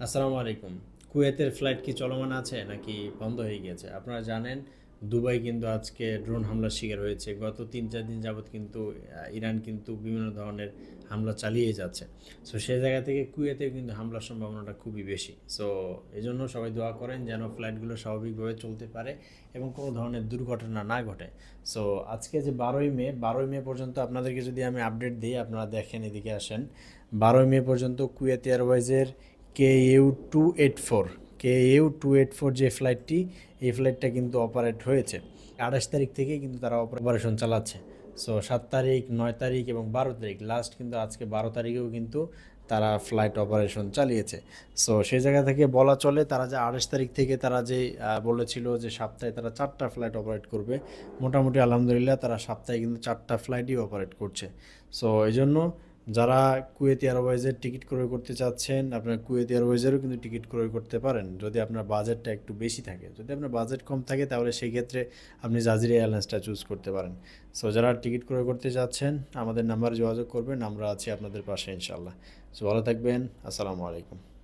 আসসালামু আলাইকুম। কুয়েতের ফ্লাইট কি চলমান আছে নাকি বন্ধ হয়ে গিয়েছে? আপনারা জানেন দুবাই কিন্তু আজকে ড্রোন হামলার শিকার হয়েছে। গত ৩-৪ দিন যাবৎ কিন্তু ইরান কিন্তু বিভিন্ন ধরনের হামলা চালিয়েই যাচ্ছে। সো সেই জায়গা থেকে কুয়েতেও কিন্তু হামলার সম্ভাবনাটা খুবই বেশি। সো এজন্য সবাই দোয়া করেন যেন ফ্লাইটগুলো স্বাভাবিকভাবে চলতে পারে এবং কোনো ধরনের দুর্ঘটনা না ঘটে। সো আজকে যে ১২ই মে পর্যন্ত আপনাদেরকে যদি আমি আপডেট দিই, আপনারা দেখেন, এদিকে আসেন। ১২ই মে পর্যন্ত কুয়েত এয়ারওয়েজের KU284 KU284 যে ফ্লাইটটি, এই ফ্লাইটটা কিন্তু অপারেট হয়েছে। ২৮ তারিখ থেকে কিন্তু তারা অপারেশন চালাচ্ছে। সো ৭ তারিখ, ৯ তারিখ এবং ১২ তারিখ, লাস্ট কিন্তু আজকে ১২ তারিখেও কিন্তু তারা ফ্লাইট অপারেশন চালিয়েছে। সো সেই জায়গা থেকে বলা চলে তারা যে ২৮ তারিখ থেকে তারা যে বলেছিল যে সপ্তাহে তারা ৪টা ফ্লাইট অপারেট করবে, মোটামুটি আলহামদুলিল্লাহ তারা সপ্তাহে কিন্তু ৪টা ফ্লাইটই অপারেট করছে। সো এই জন্য যারা কুয়েত এয়ারওয়েজের টিকিট ক্রয় করতে চাচ্ছেন, আপনার কুয়েত এয়ারওয়েজেরও কিন্তু টিকিট ক্রয় করতে পারেন যদি আপনার বাজেটটা একটু বেশি থাকে। যদি আপনার বাজেট কম থাকে তাহলে সেই ক্ষেত্রে আপনি জাজিরা এয়ারলাইন্সটা চুজ করতে পারেন। সো যারা টিকিট ক্রয় করতে চাচ্ছেন আমাদের নাম্বারে যোগাযোগ করবেন, আমরা আছি আপনাদের পাশে ইনশাল্লাহ। সো ভালো থাকবেন। আসসালামু আলাইকুম।